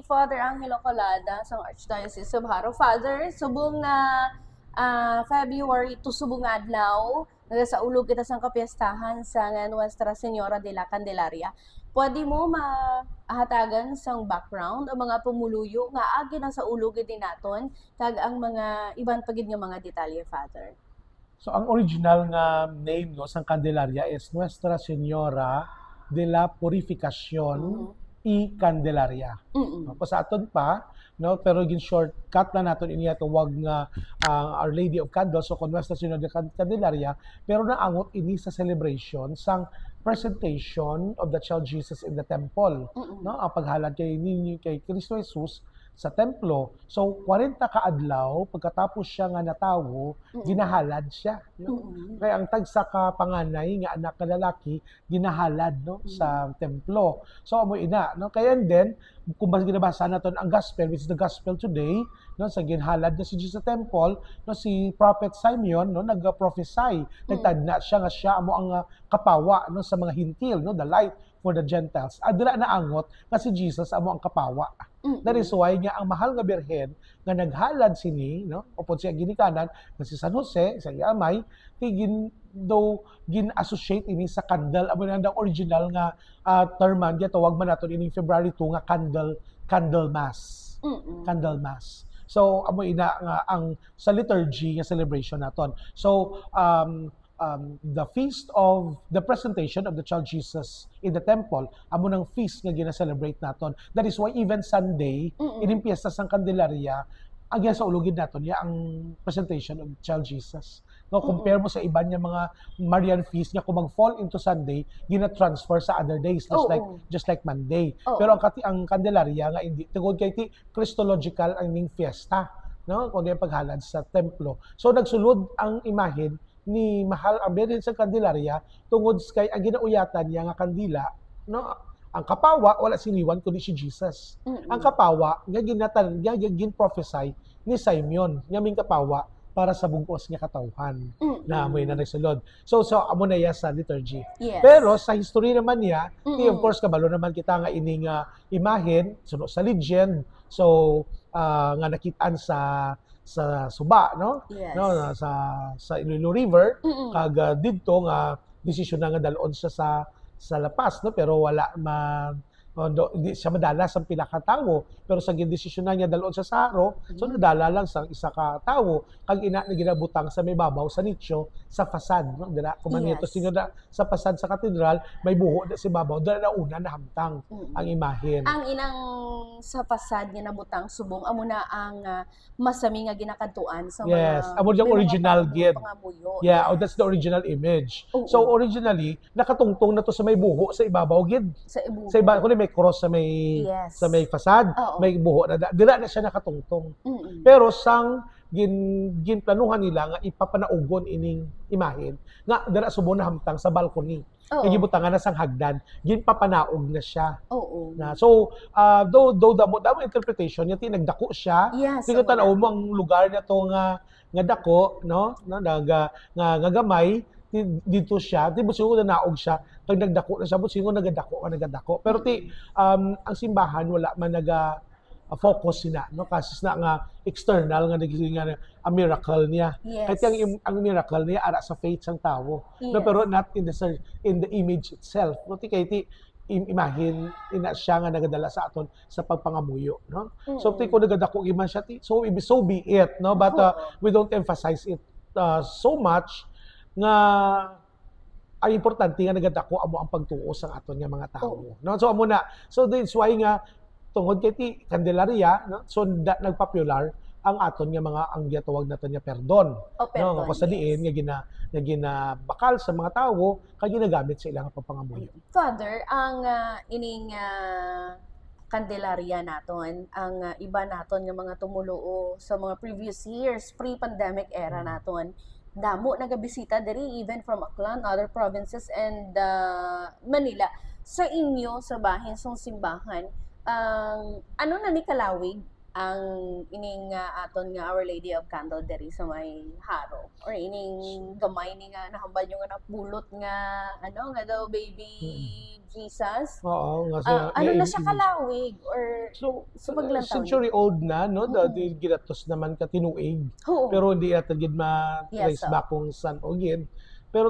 Father Angelo Colada sa Archdiocese of Haro. Father, subong nga February to subong nga adlaw, nagasaulog kita sang kapiyastahan sa nga Nuestra Señora de la Candelaria. Pwede mo mahatagan sang background ang mga pumuluyo nga agi na sa ulog din naton kag ang mga iban pagid nga mga detalye, Father. So ang original nga name no sang Candelaria is Nuestra Señora de la Purificación y Candelaria. No, sa aton pa no, pero gin shortcut na naton iniya tawag nga Our Lady of Candles, so Nuestra Señora de Candelaria, pero naangot ini sa celebration sang presentation of the child Jesus in the temple. No, ang paghalad kay Kristo Jesus sa templo. So 40 ka adlaw pagkatapos siya nga natawo, ginahalad siya, no? Kaya ang tagsa ka panganay nga anak nga lalaki ginahalad no sa templo. So amo ina no, kaya then kung ginabasa naton ang gospel, which is the gospel today, no, sa ginhalad na si Jesus sa temple, no, si Prophet Simeon no nagprophesy, nagtadna siya nga siya amo ang kapawa no sa mga hintil, no, the light for the Gentiles. Adira na angot nga si Jesus amo ang kapawa. That is why nga ang mahal nga birhen nga naghalad sini no upod siya ginikanan nga si San Jose sa Iamay tigin gin-associate ini sa candle amo na original nga term man tawag man naton ini February 2 nga candle mass. Candle mass. So amo ina nga ang sa liturgy nga celebration naton. So the feast of the presentation of the child Jesus in the temple, amo ng feast nga gina-celebrate naton. That is why even Sunday, ining piyesta sang Candelaria, ang sa ulugid naton ya ang presentation of child Jesus. No, compare mo sa iba niya mga Marian feast nga kung mag-fall into Sunday, gina-transfer sa other days just like Monday. Pero ang Candelaria nga hindi tungod kay ti Christological ang ning fiesta, no? Kundi ang paghalad sa templo. So nagsulod ang imahen ni mahal ang Birhen sa Candelaria tungod kay ang ginauyatan niya nga kandila, no, ang kapawa wala siniwan kundi si Jesus. Ang kapawa nga gin prophesy ni Simeon nga ming kapawa para sa bugos nga katawhan na amoy na nagsulod. So amo na ya sa liturgy. Yes. Pero sa history naman niya, of course kabalo naman kita nga ining imahen suno sa legend. So nga nakitaan sa Suba, no? Yes. No, sa Iloilo River, kag didto nga desisyon na nga dalon siya sa lapas, no? Pero wala hindi siya madala sa pila ka tawo, pero sa gindesisyon na niya dalon sa Saro, so nadala lang sa isa ka tawo kag ina na ginabutang sa may babaw sa nicho sa fasad, no? Dira kumanito sinyo na sa fasad sa katedral may buho na si babaw, dira na una na hamtang ang imahen. Ang inang sa fasad nga nabutang subong amo na ang masami nga ginakadtuan sa mga amo yung original gid. Yeah, that's the original image. So originally nakatungtong na to sa may buho sa ibabaw gid. Sa ibabaw kundi may cross sa may fasad, may buho na dira na siya nakatungtong. Pero sang ginplanuhan nila nga ipapanaugon ining imahen nga dira subo na hamtang sa balcony. Kaya gibutangan na sang hagdan, ginpapanaog na siya. Na so though damo interpretation yati nagdako siya. Tingnan tanaw mo ang lugar na to nga dako, no? Nga gamay dito siya, di busingo na naog siya, pag nagdako na siya, busingo nagadako. Pero ang simbahan, wala man focus sina, no? Kasi nga external, nga naging a miracle niya. Kahit ang miracle niya, ara sa faith sang tao. No? Pero not in the image itself. No? Kaya imagine ina siya nga nagadala sa aton sa pagpangamuyo, no? So kung nagadako giman siya, so be it, no? But we don't emphasize it so much nga ang importante nga nagadako amo ang pagtuo sa aton nga mga tawo, no? So amo na, so that's why nga tungod kay ti Candelaria, no? So nagpopular ang aton nga mga ang gitawag naton nga perdon, no? Kasi diin nga ginabakal sa mga tawo kay ginagamit sa ilang pagpangamuyo. Father, ang ining Candelaria naton, ang iba naton nga mga tumuluo sa mga previous years, pre-pandemic era naton, damo nagabisita diri even from Aklan, other provinces and Manila. Sa inyo sa bahin sang simbahan, ano na ni kalawig ang ining aton nga Our Lady of Candle diri sa may haro or ining gamay ni nga nahambal yung nga napulot nga ano nga daw baby Jesus. Oo, nga Ano na siya kalawig or So, sa paglantaw century old na, no? Di ginatos naman ka tinuig. Oo. Pero hindi ata gid ma-trace Yes, oo. back kung saan o gid. Pero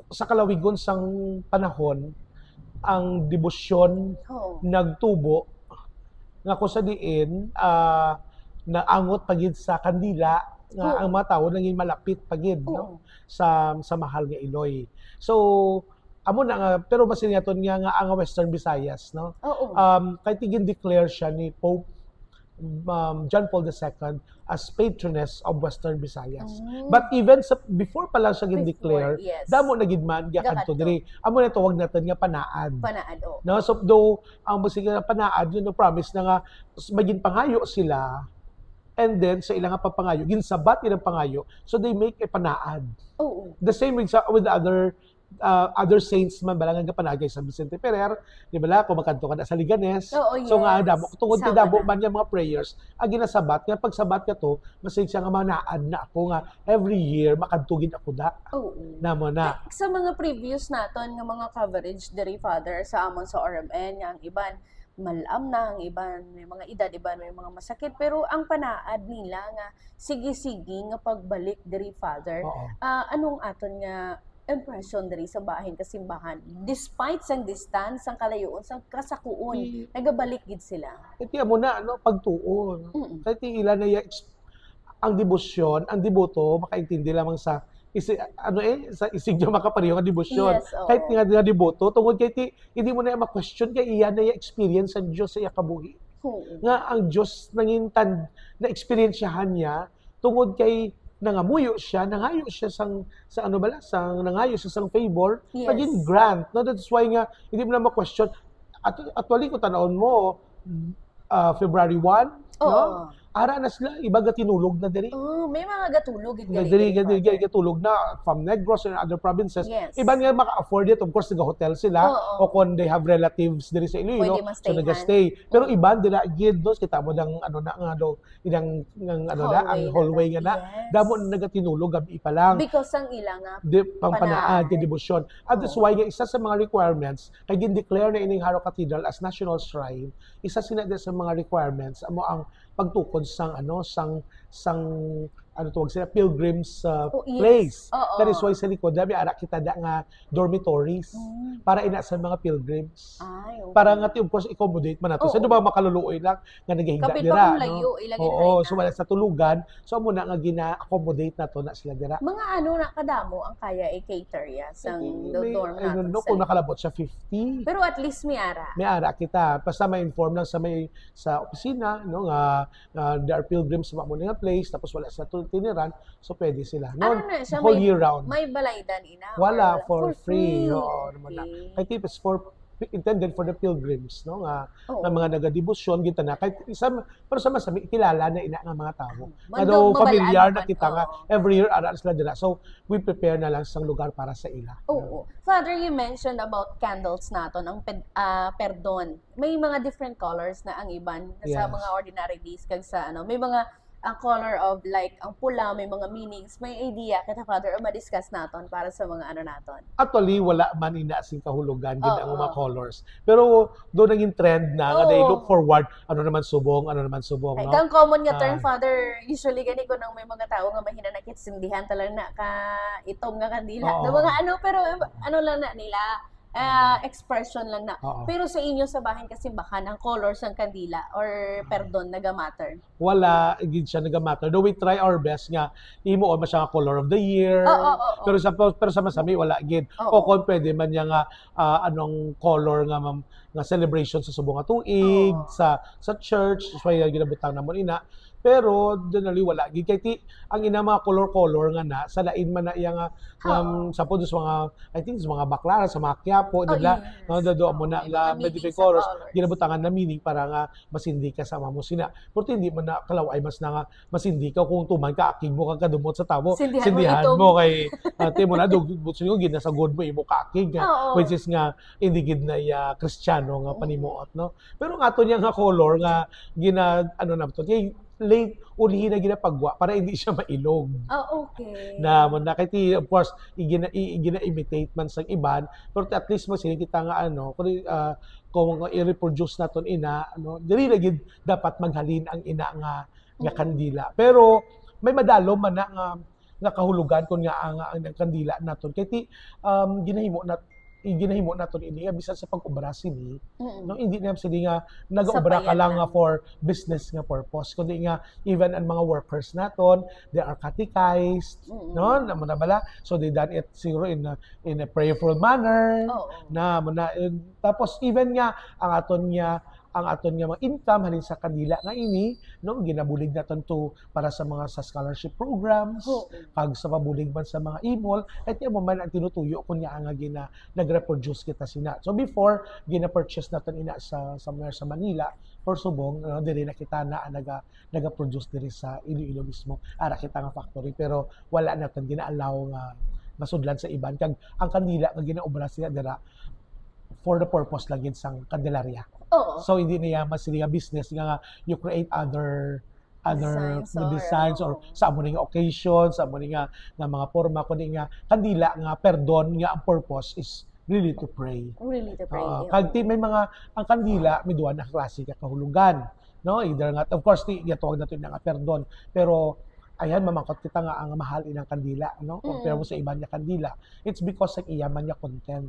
sa kalawigon sang panahon, ang debosyon Oo. nagtubo nga kung sa diin naangot pagid sa kandila nga Oo. ang mga tawo naging malapit pagid no Oo. sa mahal nga Iloy. So amo na nga pero basin naton nga ang Western Visayas no. Oo. Kay tigin declare siya ni Pope John Paul II as patroness of Western Visayas. But even before pa lang siya gin-declare, Before, yes. damo na gid man kadto Kadto. diri. Amo na tawag natin nga panaad. Panaad o. No, so though ang basig nga panaad yun promise na nga maging pangayo sila and then sa ilang nga papangayo ginsabat ilang pangayo so they make a panaad. Oo. The same with other saints man balangan nga panagay sa Vicente Ferrer, di ba? Kung makanto ka na sa Liganes. Oo, So nga yes. damo tungod kay Sama damo na. man yung mga prayers ang ginasabat nga pagsabat ka to masig siya nga manaad na ako nga every year makadtugin ako da. Oo. Namo na. Sa mga previous naton nga mga coverage diri Father sa amon sa RMN nga ang iban malam na, ang iban may mga edad, iban may mga masakit pero ang panaad nila nga sige-sige nga pagbalik diri Father. Oo. Anong aton nga impression diri sa bahin kasimbahan despite sang distance sang kalayoon sang kasakuon nagabalik gid sila. Iti mo na no pagtuo. No? Mm. Kahit ila na ang debosyon, ang deboto makaintindi lamang sa sa isig niya makapareho nga debosyon. Yes, oo. Kahit nga deboto tungod kay hindi mo na ma-question kay iya na experience sa Dios sa iya kabuhi. Oo. Nga ang Dios nangintan na experiensyahan niya tungod kay nangamuyo siya, nangayo siya nangayo siya sang favor, Yes. maging grant. No, that's why nga hindi mo na ma-question. Actually kung tanawon mo February 1, Oo. no? Ara na sila ibaga tinulog na diri. May mga gatulog gid Diri Father. tulog na from Negros and other provinces. Yes. Iban nga maka-afford it, of course nag-hotel sila o Oo. kung they have relatives diri sa Iloilo, Pwede so ma-stayhan. nag-stay. Pero iban dira gid dos kita mo dang ano na nga do idang ang hallway nga na. Yes. Damo na nagatinulog gabi pa lang. Because ang ilang nga Pangpanaad Panaad. kay debosyon. At that's why nga isa sa mga requirements kay gin-declare na ining Haro Cathedral as national shrine, isa sina sa mga requirements amo ang pagtukod sang tawag sila pilgrims yes. place. Oo. That is why sa likod dami ara kita da nga dormitories para ina sa mga pilgrims. Ay, okay. Para nga of course accommodate man nato. Sa Oo. diba makaluluoy lang nga nagahigda Kapit dira pa kung layo, ilagay Oo, na. so wala sa tulugan. So amo na nga gina-accommodate nato na sila dira. Mga na kadamo ang kaya i-cater ya sang dorm I don't know natin sa kung likod. nakalabot siya 50. Pero at least may ara. May ara kita basta ma-inform lang sa opisina no nga there are pilgrims sa mga nga place tapos wala sa tiniran so pwede sila Ano na siya? whole year round May balaydan ina? wala or for free. Oo, Okay. naman na. Kay tip is intended for the pilgrims no nga Oo. nga mga nagadebosyon kita na kahit isa pero sa masami kilala na ina nga mga tao nga Mandog daw mabalaan familiar na naman, kita nga oo. every year ara sila dira so we prepare na lang sang lugar para sa ila. Oo. Father, you mentioned about candles naton, ang perdon. May mga different colors na ang iban sa Yes. mga ordinary days kag sa may mga ang color of like ang pula, may mga meanings. May idea kita Father o ma-discuss naton para sa mga naton. Actually, wala man ina sing kahulugan gid ang Oo. mga colors. Pero doon naging trend na nga they Oo. look forward ano naman subong, Ay, no? kang common nga term, Ah. Father, usually gani ko nang may mga tao nga mahina na kitsindihan talaga na ka itom nga kandila. Oo. Na mga pero lang na nila, expression lang na. Oo. Pero sa inyo sa bahin kasi baka ang colors ng kandila or perdon naga-matter. Wala gid siya nagamatter. Though we try our best nga imo man siya nga color of the year. Oo. Pero sa masami wala gid. Oo. O kung pwede man niya nga anong color nga celebration sa subong nga tuig Oo. sa church, so why ginabutang namon ina. Pero generally wala gid kay ti ang ina mga color nga na sa lain man na iya nga sa po sa mga I think sa mga baklara sa mga Quiapo nila do mo na nga different colors ginabutangan na meaning para nga masindi ka sa mo sina. Pero hindi man na kalaway mas na nga masindi ka kung tuman ka aking mo kang kadumot sa tabo. Sindihan mo kay ate mo na dugod siguro gid na sa god mo imo ka aking which is nga hindi gid na Kristiyano nga panimuot no. Pero nga ato niya nga color nga gina ano na to kay late ulihin na ginapagwa para hindi siya mailog. Okay. Na mo na kay of course igina-imitate man sa iban pero at least mo sige kita nga ano kung i-reproduce naton ina ano dili na gid dapat maghalin ang ina nga kandila. Pero may madalo man na nga kahulugan kun nga ang kandila naton kay ti ginahimo naton ini bisan sa pag-obra sini no hindi na sini nga nag-obra ka lang nga for business nga purpose kundi nga even ang mga workers naton they are catechized no na bala so they done it siguro in a prayerful manner na tapos even nga ang aton nga mga income halin sa kanila nga ini no ginabulig naton to para sa mga sa scholarship programs kag sa pabulig man sa mga imol at mo man ang tinutuyo kunya nga nagreproduce kita sina so before gina-purchase naton ina sa somewhere sa Manila or Subong no diri na kita na naga-produce diri sa Iloilo mismo ara kita nga factory pero wala naton gina-allow nga masudlan sa iban kag ang kanila nga ginaobra sila dira for the purpose lang yun sang Candelaria. So hindi niya mas sila business nga you create other designs or sa amo nga occasion, sa amo nga mga forma kundi nga kandila nga perdon nga ang purpose is really to pray. Really to pray. Kag may mga ang kandila may duha na klase ka kahulugan. No, either nga of course ti gatuwag natin nga perdon pero ayan mamangkot kita nga ang mahal inang kandila no compare mo sa iba niya kandila it's because sa iya man niya content.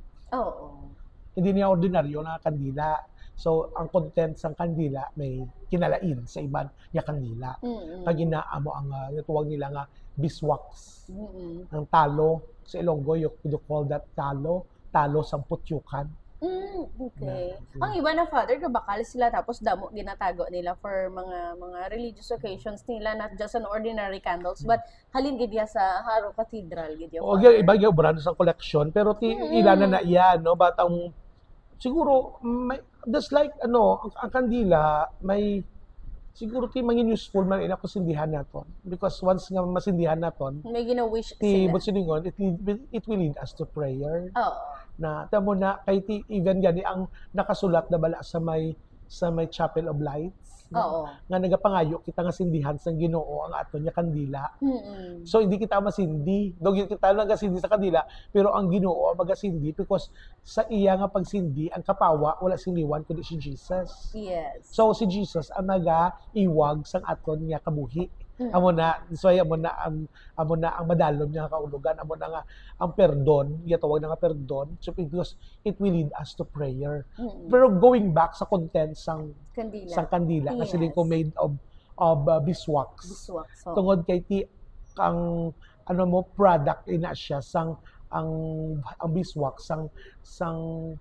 Hindi niya ordinaryo na kandila. So, ang content sang kandila may kinalain sa iban niya kandila. Pag inaamo ang tuwag nila nga biswax. Ang talo sa Ilonggo, you call that talo sa putyukan. Okay. Ang iba na father kabakal sila tapos damo ginatago nila for mga religious occasions nila not just an ordinary candles but halin gid sa Haro Cathedral gid yo. Iba gyud brand sa collection pero ilan na iya no but ang siguro may just like ang kandila may siguro mangin useful man ina ko sindihan naton because once nga masindihan naton may gina-wish sila but siningon it will lead us to prayer na tamo na kay even gani ang nakasulat na bala sa may Chapel of Lights nga nagapangayo kita nga sindihan sang Ginoo ang aton nya kandila. So hindi kita masindi, kita lang gasindi sa kandila, pero ang Ginoo magasindi because sa iya nga pagsindi ang kapawa wala sindiwan kundi si Jesus. Yes. So si Jesus ang nagaiwag sang aton nya kabuhi. Amo na ang madalom niya kaulugan amo na nga ang perdon tawag na nga perdon so because it will lead us to prayer. Pero going back sa content sang kandila kasi din ko made of beeswax. Tungod kay ti ang product ina siya sang ang beeswax sang sang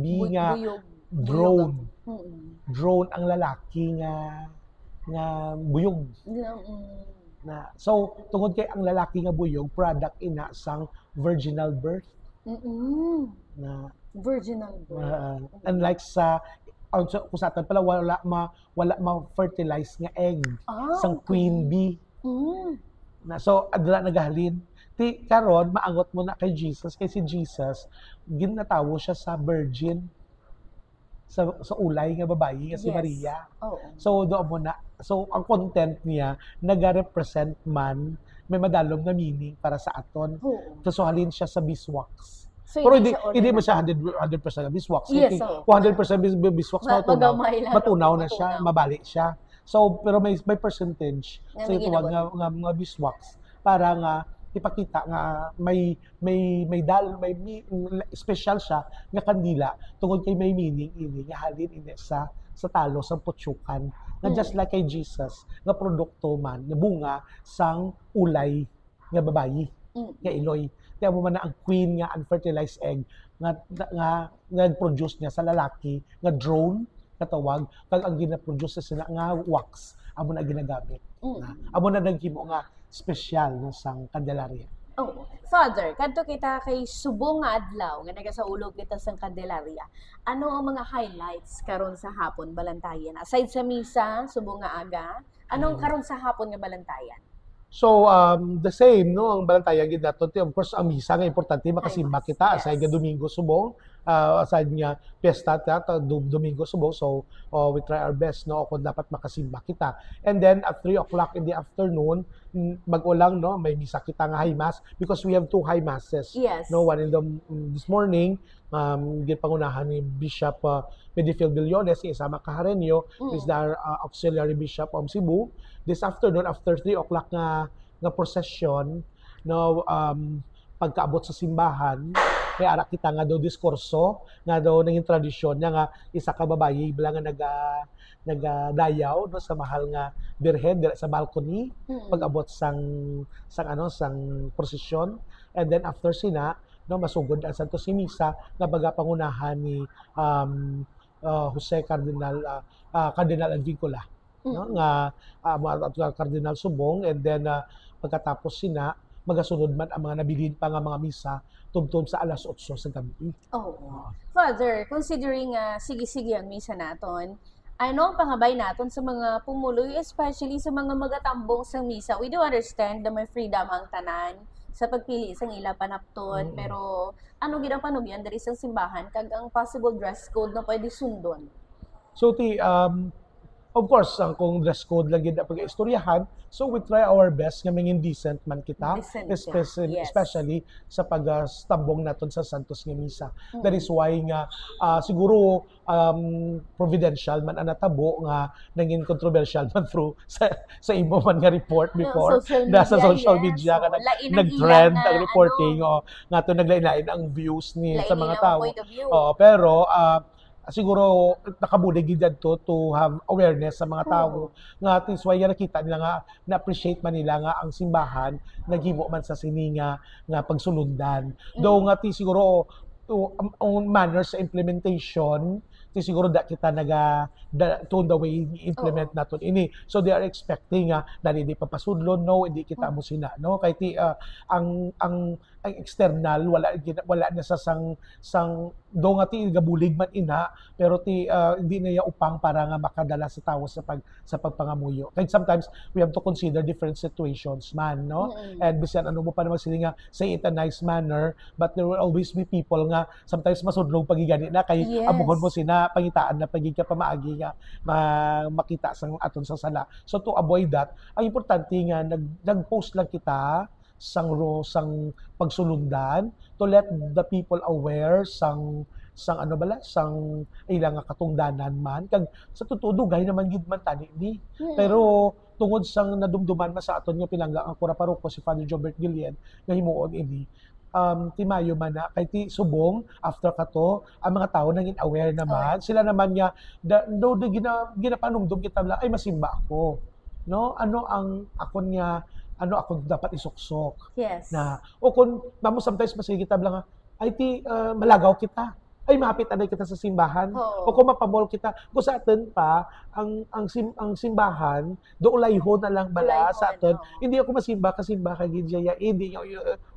binga drone ang lalaki nga buyog na so tungod kay ang lalaki nga buyog product ina sang virginal birth na virginal birth unlike sa kung sa atin pala wala ma-fertilize nga egg sang queen bee na so adla nagahalin ti karon maangot mo na kay Jesus kay si Jesus ginatawo siya sa virgin sa ulay nga babayi nga si Maria. So do mo na so ang content niya naga-represent man may madalom nga meaning para sa aton. So halin siya sa beeswax. So, pero hindi mo siya 100% beeswax. Yes, kung 100% beeswax matunaw na siya, mabali siya. So pero may percentage sa ituwag nga beeswax para nga ipakita nga may special siya nga kandila tungod kay may meaning ini nga halin ini sa talo sa putyukan nga just like kay Jesus nga produkto man nga bunga sang ulay nga babayi nga iloy kaya mo man na ang queen nga unfertilized egg nga nag-produce niya sa lalaki nga drone katawag kag ang gina-produce sila nga wax amo na ginagamit. Amo na naghimo nga special no sang Candelaria. Oh, Father, kadto kita kay subong nga adlaw nga nagasaulog kita sa Candelaria. Ano ang mga highlights karon sa hapon balantayan? Aside sa misa, subong nga aga, anong karon sa hapon nga balantayan? So, the same, no? Ang balantayan gid nato, of course, ang misa nga importante makasimba Ay, kita yes. aside nga Domingo subong, aside nga piyesta ta Domingo subong. So, we try our best, no, kung dapat makasimba kita. And then at 3 o'clock in the afternoon, mag-ulang, no, may misa kita nga high mass because we have 2 high masses. Yes. No, one in the this morning, gipangunahan ni Bishop Pedifil Billones, isama Kaharenyo, is the auxiliary bishop of Cebu. This afternoon, after 3 o'clock nga procession, no, pagkaabot sa simbahan, may ara kita nga daw diskurso, nga daw naging tradisyon niya nga isa ka babae bala nga nagadayaw no, sa mahal nga birhen sa balcony pag-abot sang prosesyon. And then after sina, no, masugod ang Santo si Misa nga baga pangunahan ni Jose Cardinal Advincula, no, nga Cardinal Subong. And then pagkatapos sina magasunod man ang mga nabilin pa nga mga misa tungtong sa alas 8 sa gabi. Oh. Father, considering sige-sige ang misa naton, ano ang pangabay naton sa mga pumuloy, especially sa mga magatambong sa misa? We do understand na may freedom ang tanan sa pagpili sa ila panapton, pero ano gid ang panugyan diri sa simbahan kag ang possible dress code na pwede sundon? So of course, kung dress code lagi na pag-istoryahan, so we try our best nga mingin decent man kita, Decent, yes. especially sa pag-stambong naton sa Santos nga Misa. That is why nga siguro providential man ang natabo nga naging controversial man through sa imo man nga report before sa social media yes. nga Lain ang nag-trend ilang ang reporting nga to naglain-lain ang views ni sa mga tao. Point of view. Pero siguro nakabulig gid to have awareness sa mga tao nga at least why nakita nila nga na-appreciate man nila nga ang simbahan naghimo man sa sininga nga pagsulundan. Though nga siguro ang manner sa implementation siguro da kita to the way implement naton ini. So they are expecting na hindi papasudlon, no, hindi kita mo sina, no, kay ang external wala na sa sang do nga gabulig man ina, pero hindi na ya upang para nga makadala sa tao sa pagpangamuyo. Kaya sometimes we have to consider different situations man, no, and bisan ano mo pa naman sila nga say it a nice manner, but there will always be people nga sometimes masudlong pagigani na kay amuhon mo sina pangitaan na pagig ka pamaagi nga makita sang aton sa sala. So to avoid that, ang importante nga nag-post lang kita sang pagsulundan to let the people aware sang ilang katungdanan man kag sa totoo dugay naman gid man tani ni. Pero tungod sang nadumduman man sa aton nga pinangga ang kura paroko si Father Jobert Guillen nga himuon ini timayo man na kay ti subong after kato ang mga tao naging aware naman sila naman nga ginapanumdum kita ay masimba ako, no, ano ang akon nga ako dapat isuksok na o kung mamo sometimes masige kita lang ay malagaw kita ay mapit anay kita sa simbahan o kung mapamol kita kung sa atin pa ang simbahan do ulayhon na lang bala sa atin hindi ako masimba kay Gidjaya hindi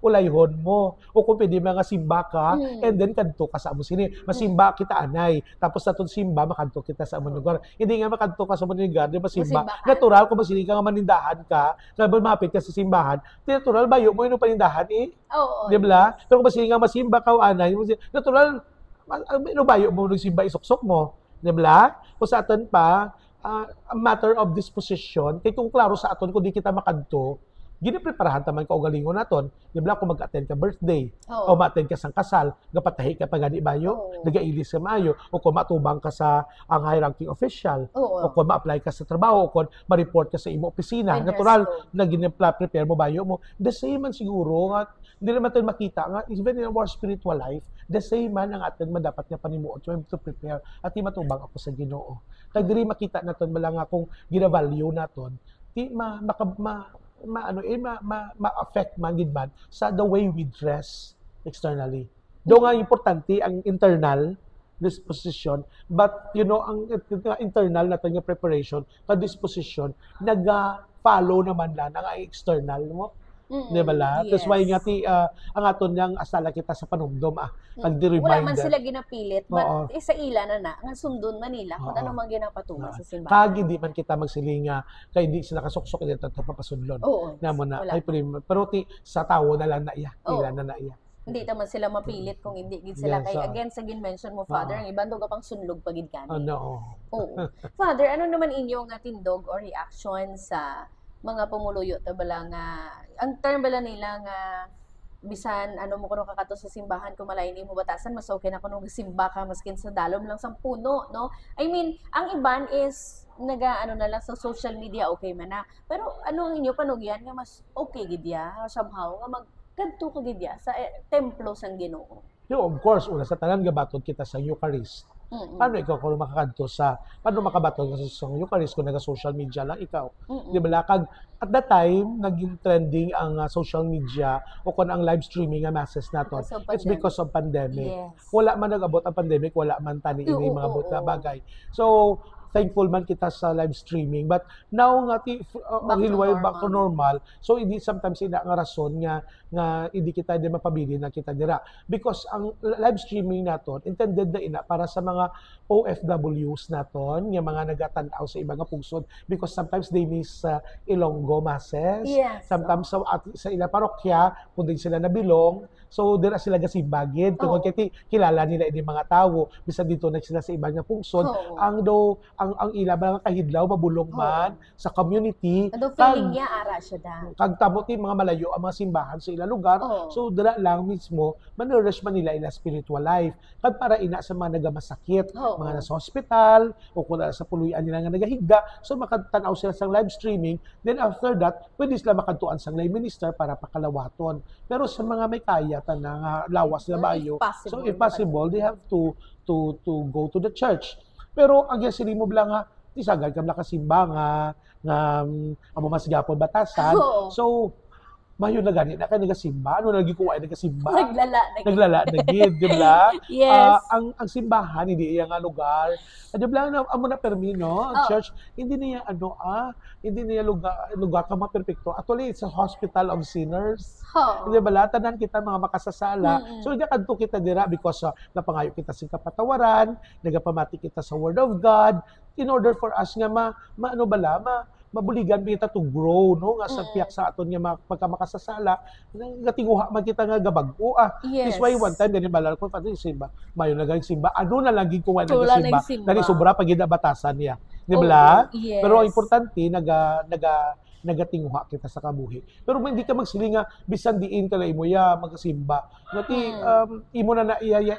ulayhon mo o kung pwede mga simba ka and then kadto ka sa amo sini masimba kita anay tapos aton simba makadto kita sa among lugar hindi nga makadto ka sa among lugar di masimba natural kung masini ka nga manindahan ka sabi mapit ka sa simbahan natural bayo mo yung panindahan di ba pero kung masini nga masimba ka anay natural ano ba yung mga simba isuksok mo? Diba? Kung sa atin pa, a matter of disposition, kaya kung klaro sa atin, kung di kita makadto, ginipreparahan taman ka o galingon naton. Diba? Kung mag-attend ka birthday, o ma-attend ka sang kasal, gapatahi ka pa gani bayo, nagailis ka maayo, o kung matubang ka sa ang high-ranking official, o kung ma-apply ka sa trabaho, o kung ma-report ka sa imo opisina, natural, na ginipla-prepare mo bayo mo. The same man siguro, nga, hindi naman tayo makita nga, even in our spiritual life, the same man ang atin man dapat nga panimuot to prepare at matubang ako sa Ginoo. Kaya diri makita naton malang akong gina-value naton, ma-affect man gid man sa the way we dress externally. Do nga importante ang internal disposition, but ang internal natin nga preparation ka disposition naga-follow naman lang ang external mo. Di ba la? That's why nga ang aton niyang asala kita sa panumdom kag di Wala man reminder. sila ginapilit, but isa ila na ang sundon man nila kung ano man ginapatungo sa simbahan. Kag hindi man kita magsiling kay hindi sila kasuksok dito at papasudlon. Na mo na ay pero sa tawo na lang na iya, ila na iya. Hindi naman sila mapilit kung hindi gid sila kay again sa gin-mention mo Father, ang ibang duga pang sunlog pagid kani. Oo. Father, ano naman inyong tindog or reaction sa mga pumuluyo ta bala nga ang term bala nila nga bisan ano mo kuno kakato sa simbahan kung malain mo batasan mas okay na kuno simba ka maskin sa dalom lang sa puno, no? I mean, ang iban is ano na lang sa social media okay man na. Pero ano ang inyo panugyan nga mas okay gid ya somehow nga magkadto ka gid ya sa templo sang Ginoo. Of course, una sa tanan gabaton kita sa Eucharist. Paano ikaw kung makakadto paano makabaton ka sa Eucharist kung naga-social media lang ikaw? Di ba? Kag at that time, naging trending ang social media o kung ang live streaming nga masses nato. It's because of pandemic. Yes. Wala man nag-abot ang pandemic, wala man tani ini mga abot na bagay. So, thankful man kita sa live streaming, but now nga hilway back to normal, so hindi sometimes ina nga rason nga hindi kita di mapabili na kita dira because ang live streaming naton intended na ina para sa mga OFWs naton nga mga nagatan-aw sa ibang pungsod because sometimes they miss Ilonggo masses, sometimes sa ila parokya kung di sila nabilong, so dira sila gasimbagid tungod kay kilala nila ini mga tawo bisan dito na sila sa ibang pungsod ang ila mga kahidlaw mabulong man sa community. Ano feeling niya ara siya da. Kag tamo ti mga malayo ang mga simbahan sa ila lugar. So dira lang mismo manurish man nila ila spiritual life. Kag para ina sa mga nagamasakit, mga nasa hospital o kung sa puluyan nila nga nagahigda, so makatanaw sila sa live streaming. Then after that, pwede sila makadtuan sa lay minister para pakalawaton. Pero sa mga may kaya nga lawas na bayo, so if possible, they have to go to the church. Pero ang sili mo lang di sagad kam nakasimba nga amo mas gyapon batasan. So mayo na gani na kay nagasimba, ano lagi ko ay nagasimba. Naglala na gid, di ba? Yes. Ang simbahan hindi iya nga lugar. Di ba lang amo na permino, ang church hindi niya hindi niya lugar ka maperpekto. Actually it's a hospital of sinners. Di ba tanan kita mga makasasala. So nga kadto kita dira because napangayo kita sing kapatawaran, nagapamati kita sa word of God in order for us nga mabuligan kita to grow nga sa piyak sa aton nga pagka makasasala ngatinguha man kita nga gabag-o This why one time ganin balal ko pati simba mayo na ganing simba ano na lang gid ko nga nagasimba dali sobra pag batasan niya di ba pero ang importante nagatinguha kita sa kabuhi pero hindi ka magsiling nga bisan diin ka imo magasimba ngati imo na iya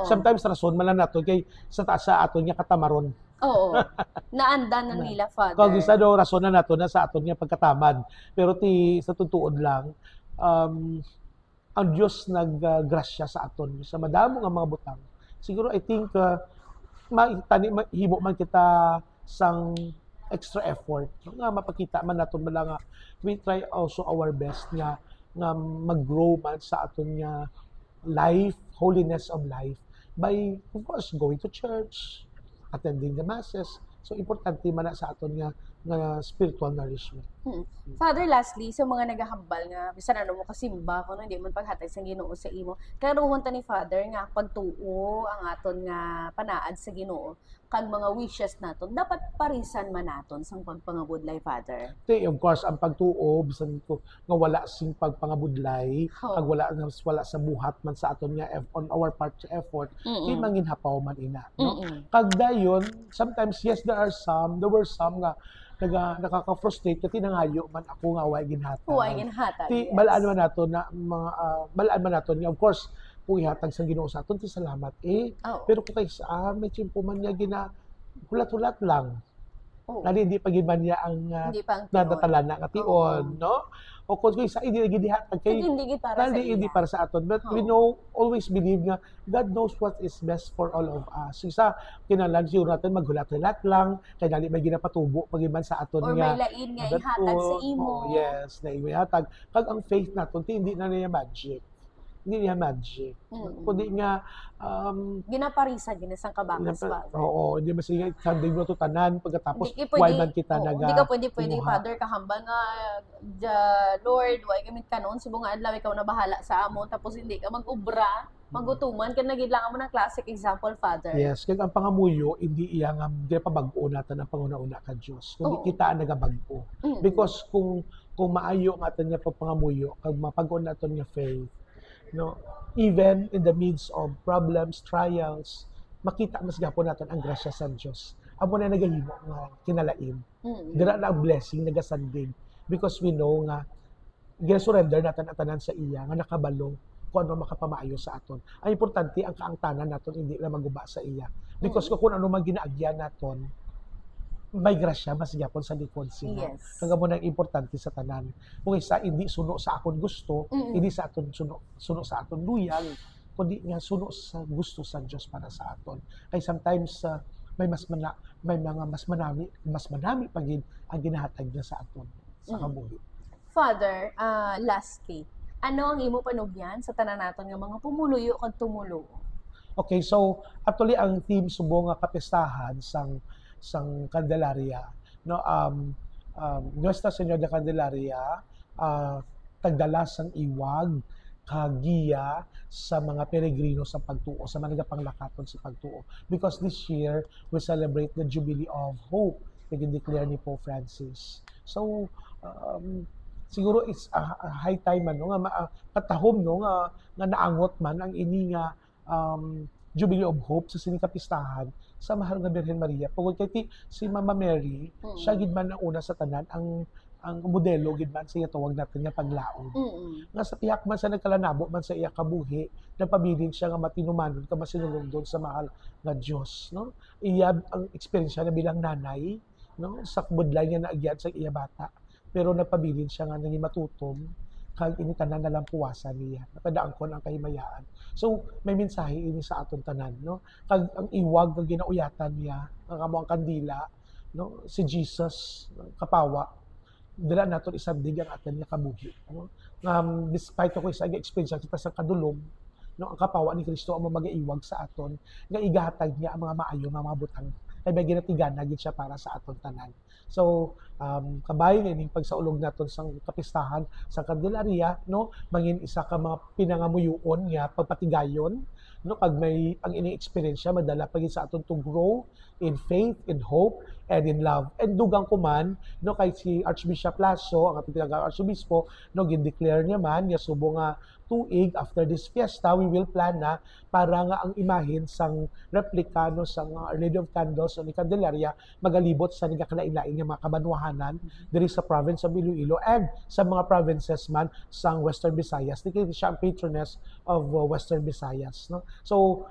sometimes rason man lang nato kay sa taas sa aton nga katamaron. Naanda na nila, Father. Kung isa daw rason na nato na sa aton nga pagkatamad. Pero sa tutuod lang, ang Diyos naggrasya sa aton sa madamo nga mga butang. Siguro I think himo man kita sang extra effort nga mapakita man naton nga we try also our best nga mag-grow man sa aton nga life, holiness of life by of course going to church, attending the masses. So, importante man na sa aton nga spiritual nourishment. Father, lastly, sa mga nagahambal nga, bisan ano mo kasimba, kung hindi man paghatag sa Ginoo sa imo, karuhon ta ni Father nga pagtuo ang aton nga panaad sa Ginoo, kag mga wishes naton, dapat parisan man naton sang pagpangabudlay, Father. Of course, ang pagtuo, bisan ko nga wala sing pagpangabudlay, kag wala sa buhat man sa aton nga on our part sa effort, kay manginhapaw man ina. No? Kag dayon, sometimes, yes, there were some nga nakaka-frustrate kasi nangayo man ako nga way ginhatag. Way ginhatag. Yes. Balaan man nato na mga balaan man nato of course kung ihatag sa Ginoo sa aton ti salamat pero kung kay may tiyempo man niya hulat-hulat lang. Hindi pa gid man niya ang nadatala na ation, no? O kung isa hindi gidihatag kay hindi para sa aton, but we always believe nga God knows what is best for all of us. Isa kinahanglan siguro natin maghulat-hulat lang kay dali may ginapatubo pagiman sa aton nga or may lain nga ihatag sa imo. Yes, na ihatag kag ang faith naton hindi na niya magic. hindi niya magic. Kundi nga Ginaparisa ginisang kabakas, Father. oo, hindi ba sige sanding mo to tanan pagkatapos Hindi why man kita hindi ka pwede, kumuha. Father, kahambal nga, Lord, why gamit ka noon, subong nga adlaw, ikaw na bahala sa amo, tapos hindi ka mag-ubra, magutuman, ka nagidlangan mo ng classic example, Father. Yes, kaya ang pangamuyo, hindi iya nga, di pa bag-o natin ang panguna-una ka Diyos. Kundi Oo. kita ang nagabag-o. Because kung maayo nga natin niya pangamuyo, kag mapag-o natin niya faith, no, even in the midst of problems, trials, makita mas gapon natin ang grasya sa Diyos. Amo na nagahimo nga kinalain. Dira na ang blessing nagasanding because we know nga gina-surrender natin ang tanan sa iya nga nakabalo kung ano makapamaayo sa aton. Ang importante ang kaangtanan naton hindi na maguba sa iya. Because kung ano man ginaagyan naton, may grasya mas gyapon sa likod siya. Yes. Kaya mo nang importante sa tanan. Kung isa hindi suno sa akon gusto, hindi sa aton suno sa aton luyag, kundi nga suno sa gusto sa Dios para sa aton. Kay sometimes may mga mas manami pagin ang ginahatag niya sa aton sa kabuhi. Father, lastly, ano ang imo panugyan sa tanan naton nga mga pumuluyo kag tumulo? Okay, so actually ang team subong nga kapistahan sang Candelaria, no, Nuestra Señora de Candelaria, tagdala sang iwag kagiya sa mga peregrino sa pagtuo, sa mga nagapanglakaton sa pagtuo. Because this year, we celebrate the Jubilee of Hope, nag-declare ni Pope Francis. So, siguro it's a high time man, no, nga katahom, no, nga naangot man ang ini nga Jubilee of Hope sa sinikapistahan sa mahal nga Birhen Maria. Pagod kay si Mama Mary, siya gid man ang una sa tanan ang modelo gid man siya tawag natin nga paglaom. Nga sa tiyak man sa nagkalanabo man sa iya kabuhi, napabilin siya nga matinumanon ka masinulungdon sa mahal nga Dios, no? Iya ang experience na bilang nanay, no, sa budlay nga naagyan sa iya bata. Pero napabilin siya nga naging matutom kag ini tanan na lang puwasan niya. Nakadaan ko ang kahimayaan. So may mensahe ini sa aton tanan, no? Kag ang iwag nga ginauyatan niya, ang amo ang kandila, no? Si Jesus kapawa dila naton isabdig ang aton nga kabuhi, no? Despite ko isa nga experience kita sa kadulom, no, ang kapawa ni Kristo ang magaiwag sa aton nga igahatag niya ang mga maayo nga mga butang kay may ginatigan gid siya para sa aton tanan. So, kabayo ining pagsaulog naton sa kapistahan sa Candelaria, no, mangin isa ka mga pinangamuyon nga pagpatigayon, no, kag may ang ini-experience madala pagin sa aton to grow in faith, in hope, and in love. And dugang ko man, no, kay si Archbishop Lasso, ang ating pinag-archobispo, no, gin-declare niya man, nga subo nga tuig after this fiesta, we will plan na para nga ang imahin sang replika no sang Our Lady of Candles ni Candelaria magalibot sa nagakalain-lain nga mga kabanwahanan diri sa province of Iloilo and sa mga provinces man sang Western Visayas. Dili siya ang patroness of Western Visayas, no. So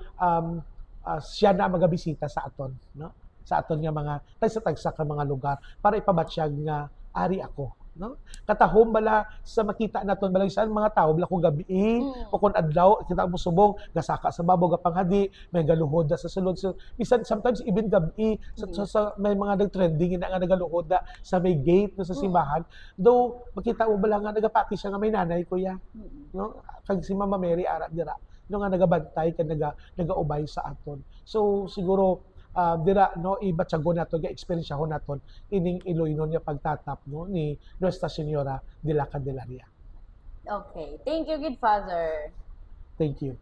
siya na magabisita sa aton, no, sa aton nga mga tagsa ka mga lugar para ipabatsyag nga ari ako, no. Katahom bala sa makita naton balang saan mga tao bala kung gabi o kung adlaw kita mo subong gasaka sa babaw ga panghadi may galuhod sa sulod. So bisan sometimes even gabi sa may mga nag-trending nga nagaluhod sa may gate no, sa simbahan, though makita mo bala nga nagapati siya nga may nanay kuya, no, kag si Mama Mary ara dira no nga nagabantay kag nagaubay sa aton. So siguro dira no ibatsago nato ga experienceahon naton ining Iloilo nga pagtatap no ni Nuestra Señora de la Candelaria. Okay. Thank you, good Father. Thank you.